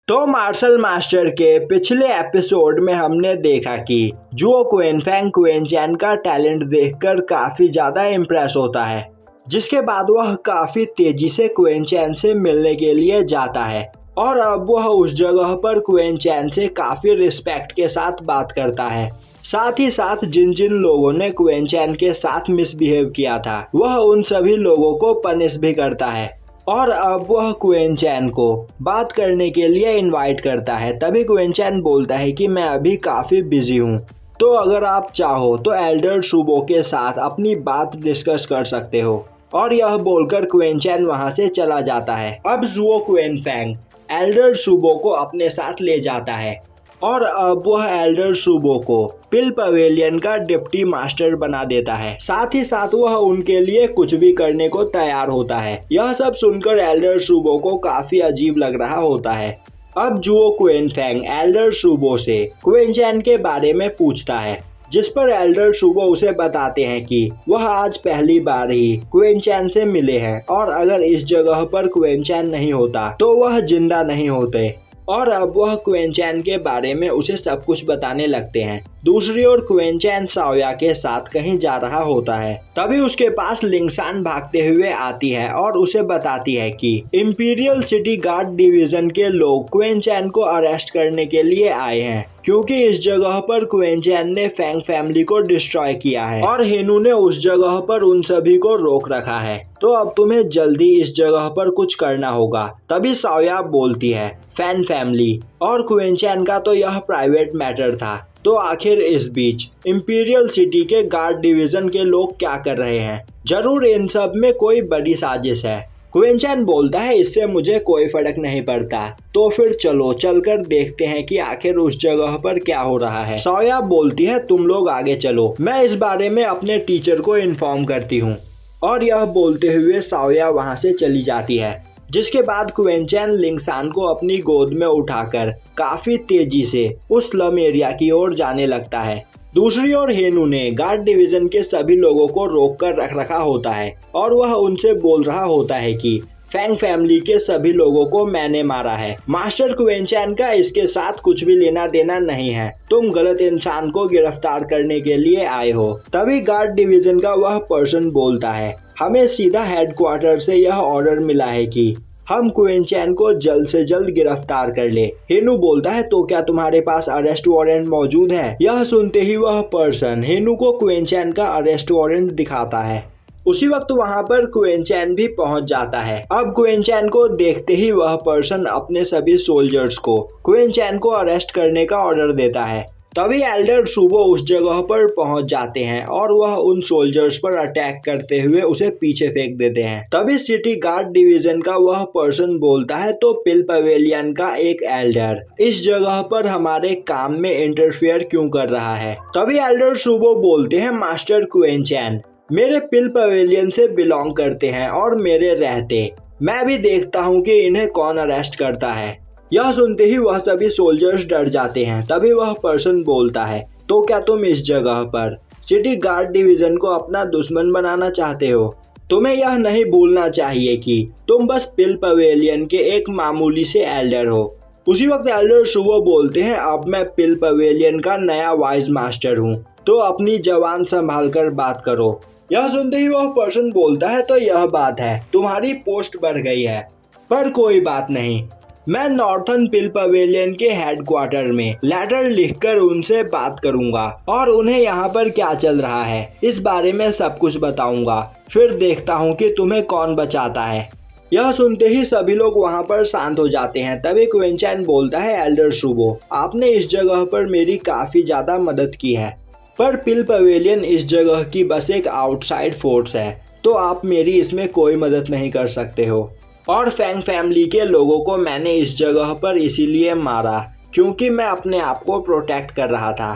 तो martial master के पिछले एपिसोड में हमने देखा कि जुओ क्वेनफेंग क्वेनचैन का टैलेंट देखकर काफ़ी ज़्यादा इम्प्रेस होता है, जिसके बाद वह काफ़ी तेज़ी से क्वेनचैन से मिलने के लिए जाता है और अब वह उस जगह पर क्वेनचैन से काफ़ी रिस्पेक्ट के साथ बात करता है। साथ ही साथ जिन जिन लोगों ने क्वेनचैन के साथ मिसबिहेव किया था वह उन सभी लोगों को पनिश भी करता है और अब वह क्वेनचैन को बात करने के लिए इनवाइट करता है। तभी क्वेनचैन बोलता है कि मैं अभी काफ़ी बिजी हूँ, तो अगर आप चाहो तो एल्डर शुबो के साथ अपनी बात डिस्कस कर सकते हो। और यह बोलकर क्वेनचैन वहां से चला जाता है। अब जुओ क्वेनफेंग एल्डर शुबो को अपने साथ ले जाता है और अब वह एल्डर शुबो को पिल पवेलियन का डिप्टी मास्टर बना देता है। साथ ही साथ वह उनके लिए कुछ भी करने को तैयार होता है। यह सब सुनकर एल्डर शुबो को काफी अजीब लग रहा होता है। अब जुओ क्वेनफेंग एल्डर शुबो से क्वेनचैन के बारे में पूछता है, जिस पर एल्डर शुबो उसे बताते हैं कि वह आज पहली बार ही क्वेनचैन से मिले हैं और अगर इस जगह पर क्वेनचैन नहीं होता तो वह जिंदा नहीं होते। और अब वह क्वेनचैन के बारे में उसे सब कुछ बताने लगते हैं। दूसरी ओर क्वेनचैन साओया के साथ कहीं जा रहा होता है। तभी उसके पास लिंगसान भागते हुए आती है और उसे बताती है कि इंपीरियल सिटी गार्ड डिवीजन के लोग क्वेनचैन को अरेस्ट करने के लिए आए हैं, क्योंकि इस जगह पर क्वेनचैन ने फैंग फैमिली को डिस्ट्रॉय किया है और हेनू ने उस जगह पर उन सभी को रोक रखा है। तो अब तुम्हें जल्दी इस जगह पर कुछ करना होगा। तभी साओया बोलती है, फैंग फैमिली और क्वेनचैन का तो यह प्राइवेट मैटर था, तो आखिर इस बीच इंपीरियल सिटी के गार्ड डिवीजन के लोग क्या कर रहे हैं? जरूर इन सब में कोई बड़ी साजिश है। क्वेनचैन बोलता है, इससे मुझे कोई फर्क नहीं पड़ता, तो फिर चलो चलकर देखते हैं कि आखिर उस जगह पर क्या हो रहा है। साओया बोलती है, तुम लोग आगे चलो, मैं इस बारे में अपने टीचर को इन्फॉर्म करती हूँ। और यह बोलते हुए साओया वहाँ से चली जाती है, जिसके बाद क्वेनचैन लिंगसान को अपनी गोद में उठाकर काफी तेजी से उस स्लम एरिया की ओर जाने लगता है। दूसरी ओर हेनू ने गार्ड डिवीजन के सभी लोगों को रोक कर रख रखा होता है और वह उनसे बोल रहा होता है कि फैंग फैमिली के सभी लोगों को मैंने मारा है। मास्टर क्वेनचैन का इसके साथ कुछ भी लेना देना नहीं है, तुम गलत इंसान को गिरफ्तार करने के लिए आए हो। तभी गार्ड डिवीजन का वह पर्सन बोलता है, हमें सीधा हेडक्वार्टर से यह ऑर्डर मिला है कि हम क्वेनचैन को जल्द से जल्द गिरफ्तार कर ले। हेनू बोलता है, तो क्या तुम्हारे पास अरेस्ट वारंट मौजूद है? यह सुनते ही वह पर्सन हेनू को क्वेनचैन का अरेस्ट वारंट दिखाता है। उसी वक्त वहां पर क्वेनचैन भी पहुंच जाता है। अब क्वेनचैन को देखते ही वह पर्सन अपने सभी सोल्जर्स को क्वेनचैन को अरेस्ट करने का ऑर्डर देता है। तभी एल्डर शुबो उस जगह पर पहुंच जाते हैं और वह उन सोल्जर्स पर अटैक करते हुए उसे पीछे फेंक देते हैं। तभी सिटी गार्ड डिवीजन का वह पर्सन बोलता है, तो पिल पवेलियन का एक एल्डर इस जगह पर हमारे काम में इंटरफेयर क्यों कर रहा है? तभी एल्डर शुबो बोलते हैं, मास्टर क्वेनचैन मेरे पिल पवेलियन से बिलोंग करते हैं और मेरे रहते मैं भी देखता हूँ कि इन्हें कौन अरेस्ट करता है। यह सुनते ही वह सभी सोल्जर्स डर जाते हैं। तभी वह पर्सन बोलता है, तो क्या तुम इस जगह पर सिटी गार्ड डिवीजन को अपना दुश्मन बनाना चाहते हो? तुम्हें यह नहीं भूलना चाहिए कि तुम बस पिल पवेलियन के एक मामूली से एल्डर हो। उसी वक्त एल्डर शुबो बोलते हैं, अब मैं पिल पवेलियन का नया वाइज मास्टर हूँ, तो अपनी जबान संभाल कर बात करो। यह सुनते ही वह पर्सन बोलता है, तो यह बात है, तुम्हारी पोस्ट बढ़ गई है, पर कोई बात नहीं, मैं नॉर्थन पिल पवेलियन के हेडक्वार्टर में लेटर लिखकर उनसे बात करूंगा और उन्हें यहाँ पर क्या चल रहा है इस बारे में सब कुछ बताऊंगा। फिर देखता हूँ कि तुम्हें कौन बचाता है। यह सुनते ही सभी लोग वहाँ पर शांत हो जाते हैं। तभी क्वेनचैन बोलता है, एल्डर शुबो आपने इस जगह पर मेरी काफी ज्यादा मदद की है, पर पिल पवेलियन इस जगह की बस एक आउटसाइड फोर्स है, तो आप मेरी इसमें कोई मदद नहीं कर सकते हो। और फैंग फैमिली के लोगों को मैंने इस जगह पर इसीलिए मारा क्योंकि मैं अपने आप को प्रोटेक्ट कर रहा था।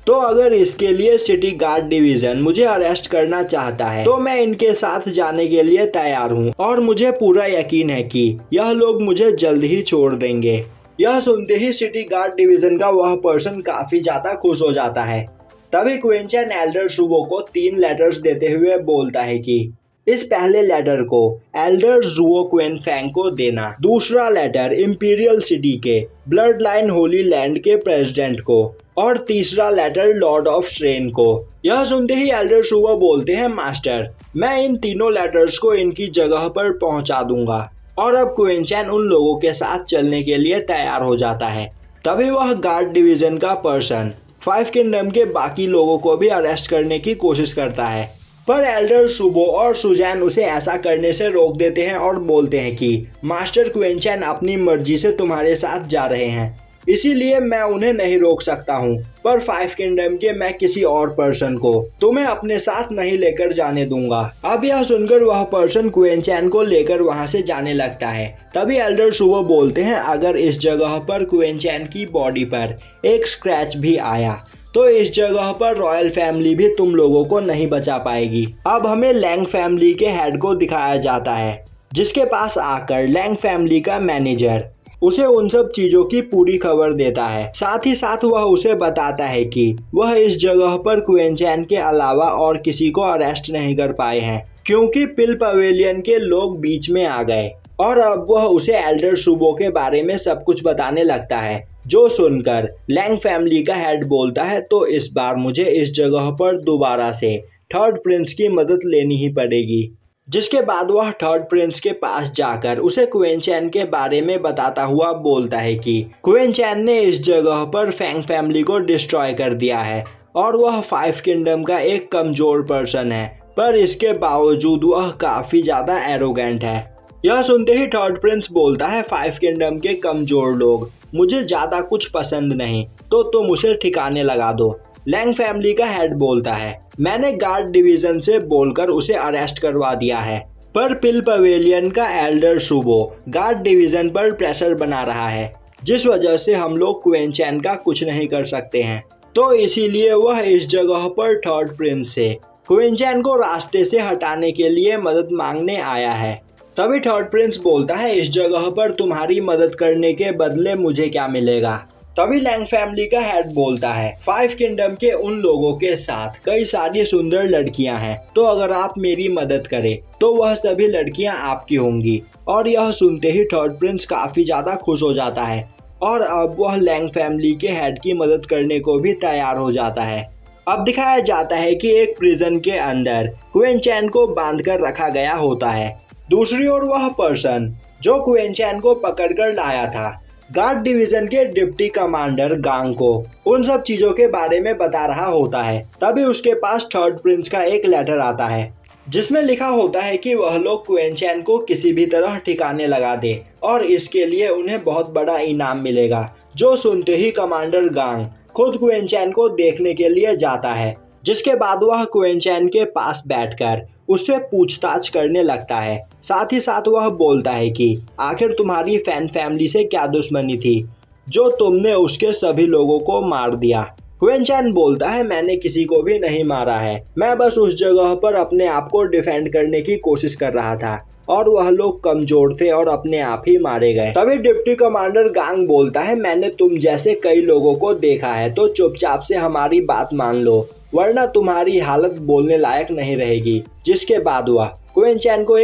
तो अगर इसके लिए सिटी गार्ड डिवीजन मुझे अरेस्ट करना चाहता है तो मैं इनके साथ जाने के लिए तैयार हूँ और मुझे पूरा यकीन है कि यह लोग मुझे जल्द ही छोड़ देंगे। यह सुनते ही सिटी गार्ड डिवीजन का वह पर्सन काफी ज्यादा खुश हो जाता है। तभी क्वेनचैन एल्डर शुबो को 3 लेटर्स देते हुए बोलता है कि इस पहले लेटर को एल्डर जुओ क्वेनफेंग को देना, दूसरा लेटर इंपीरियल सिटी के ब्लड लाइन होली लैंड के प्रेसिडेंट को और तीसरा लेटर लॉर्ड ऑफ स्ट्रेन को। यह सुनते ही एल्डर जुओ बोलते हैं, मास्टर मैं इन तीनों लेटर्स को इनकी जगह पर पहुंचा दूंगा। और अब क्वेनचैन उन लोगों के साथ चलने के लिए तैयार हो जाता है। तभी वह गार्ड डिवीजन का पर्सन 5 किंगडम के बाकी लोगों को भी अरेस्ट करने की कोशिश करता है, पर एल्डर सुबो और सुजैन उसे ऐसा करने से रोक देते हैं और बोलते हैं कि मास्टर क्वेनचैन अपनी मर्जी से तुम्हारे साथ जा रहे हैं, इसीलिए मैं उन्हें नहीं रोक सकता हूँ, पर 5 किंगडम के मैं किसी और पर्सन को तुम्हें अपने साथ नहीं लेकर जाने दूंगा। अब यह सुनकर वह पर्सन क्वेनचैन को लेकर वहां से जाने लगता है। तभी एल्डर सुबो बोलते हैं, अगर इस जगह पर क्वेनचैन की बॉडी पर एक स्क्रैच भी आया तो इस जगह पर रॉयल फैमिली भी तुम लोगों को नहीं बचा पाएगी। अब हमें लैंग फैमिली के हेड को दिखाया जाता है, जिसके पास आकर लैंग फैमिली का मैनेजर उसे उन सब चीजों की पूरी खबर देता है। साथ ही साथ वह उसे बताता है कि वह इस जगह पर क्वेनचैन के अलावा और किसी को अरेस्ट नहीं कर पाए हैं, क्योंकि पिल पवेलियन के लोग बीच में आ गए। और अब वह उसे एल्डर सुबो के बारे में सब कुछ बताने लगता है, जो सुनकर लैंग फैमिली का हेड बोलता है, तो इस बार मुझे इस जगह पर दोबारा से थर्ड प्रिंस की मदद लेनी ही पड़ेगी। जिसके बाद वह थर्ड प्रिंस के पास जाकर उसे क्वेनचैन के बारे में बताता हुआ बोलता है कि क्वेनचैन ने इस जगह पर फैंग फैमिली को डिस्ट्रॉय कर दिया है और वह 5 किंगडम का एक कमजोर पर्सन है, पर इसके बावजूद वह काफी ज्यादा एरोगेंट है। यह सुनते ही थर्ड प्रिंस बोलता है, 5 किंगडम के कमजोर लोग मुझे ज्यादा कुछ पसंद नहीं, तो तुम उसे ठिकाने लगा दो। लैंग फैमिली का हेड बोलता है, मैंने गार्ड डिवीजन से बोलकर उसे अरेस्ट करवा दिया है, पर पिल पवेलियन का एल्डर सुबो गार्ड डिवीजन पर प्रेशर बना रहा है, जिस वजह से हम लोग क्वेनचैन का कुछ नहीं कर सकते हैं। तो इसीलिए वह इस जगह पर थर्ड प्रिंस से क्वेनचैन को रास्ते से हटाने के लिए मदद मांगने आया है। तभी थर्ड प्रिंस बोलता है, इस जगह पर तुम्हारी मदद करने के बदले मुझे क्या मिलेगा। तभी लैंग फैमिली का हेड बोलता है, 5 किंगडम के उन लोगों के साथ कई सारी सुंदर लड़कियां हैं, तो अगर आप मेरी मदद करें तो वह सभी लड़कियां आपकी होंगी। और यह सुनते ही थर्ड प्रिंस काफी ज्यादा खुश हो जाता है और अब वह लैंग फैमिली के हेड की मदद करने को भी तैयार हो जाता है। अब दिखाया जाता है कि एक प्रिजन के अंदर क्वेनचैन को बांध कर रखा गया होता है। दूसरी ओर वह पर्सन जो क्वेनचैन को पकड़कर लाया था, गार्ड डिवीजन के डिप्टी कमांडर गांग को उन सब चीजों के बारे में बता रहा होता है। तभी उसके पास थर्ड प्रिंस का एक लेटर आता है, जिसमें लिखा होता है कि वह लोग क्वेनचैन को किसी भी तरह ठिकाने लगा दे और इसके लिए उन्हें बहुत बड़ा इनाम मिलेगा। जो सुनते ही कमांडर गांग खुद क्वेनचैन को देखने के लिए जाता है, जिसके बाद वह क्वेनचैन के पास बैठकर उससे पूछताछ करने लगता है। साथ ही साथ वह बोलता है कि आखिर तुम्हारी फैन फैमिली से क्या दुश्मनी थी जो तुमने उसके सभी लोगों को मार दिया। क्वेनचैन बोलता है, मैंने किसी को भी नहीं मारा है, मैं बस उस जगह पर अपने आप को डिफेंड करने की कोशिश कर रहा था और वह लोग कमजोर थे और अपने आप ही मारे गए। तभी डिप्टी कमांडर गांग बोलता है, मैंने तुम जैसे कई लोगों को देखा है, तो चुपचाप से हमारी बात मान लो, वरना तुम्हारी हालत बोलने लायक नहीं रहेगी। जिसके बाद वह क्वेनचैन को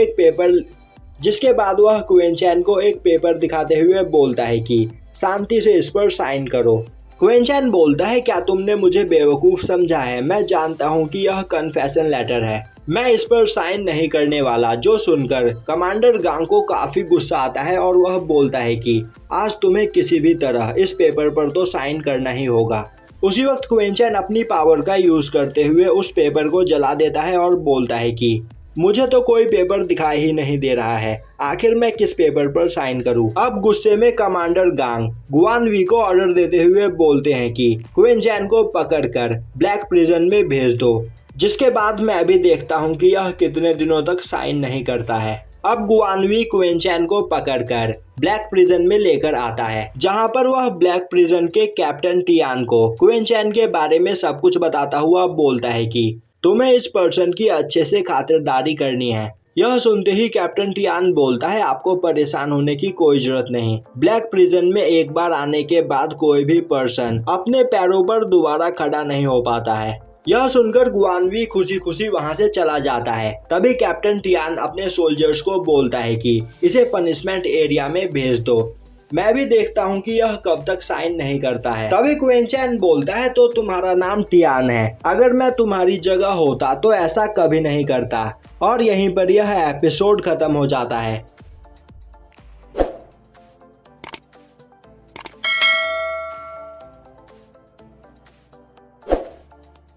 एक पेपर दिखाते हुए बोलता है कि शांति से इस पर साइन करो। क्वेनचैन बोलता है, क्या तुमने मुझे बेवकूफ समझा है? मैं जानता हूँ कि यह कन्फेशन लेटर है, मैं इस पर साइन नहीं करने वाला। जो सुनकर कमांडर गांग को काफी गुस्सा आता है और वह बोलता है कि आज तुम्हें किसी भी तरह इस पेपर पर तो साइन करना ही होगा। उसी वक्त क्वेनचैन अपनी पावर का यूज करते हुए उस पेपर को जला देता है और बोलता है कि मुझे तो कोई पेपर दिखाई ही नहीं दे रहा है, आखिर मैं किस पेपर पर साइन करूं। अब गुस्से में कमांडर गांग गुआन वी को ऑर्डर देते हुए बोलते हैं कि क्वेनचैन को पकड़कर ब्लैक प्रिजन में भेज दो, जिसके बाद मैं भी देखता हूं कि यह कितने दिनों तक साइन नहीं करता है। अब गुआनवी क्वेनचैन को पकड़कर ब्लैक प्रिजन में लेकर आता है, जहां पर वह ब्लैक प्रिजन के कैप्टन टियान को क्वेनचैन के बारे में सब कुछ बताता हुआ बोलता है कि तुम्हें इस पर्सन की अच्छे से खातिरदारी करनी है। यह सुनते ही कैप्टन टियान बोलता है, आपको परेशान होने की कोई जरूरत नहीं। ब्लैक प्रिजन में एक बार आने के बाद कोई भी पर्सन अपने पैरों पर दोबारा खड़ा नहीं हो पाता है। यह सुनकर गुआनवी खुशी खुशी वहां से चला जाता है। तभी कैप्टन टियान अपने सोल्जर्स को बोलता है कि इसे पनिशमेंट एरिया में भेज दो, मैं भी देखता हूँ कि यह कब तक साइन नहीं करता है। तभी क्वीन चैन बोलता है तो तुम्हारा नाम टियान है, अगर मैं तुम्हारी जगह होता तो ऐसा कभी नहीं करता। और यहीं पर यह एपिसोड खत्म हो जाता है।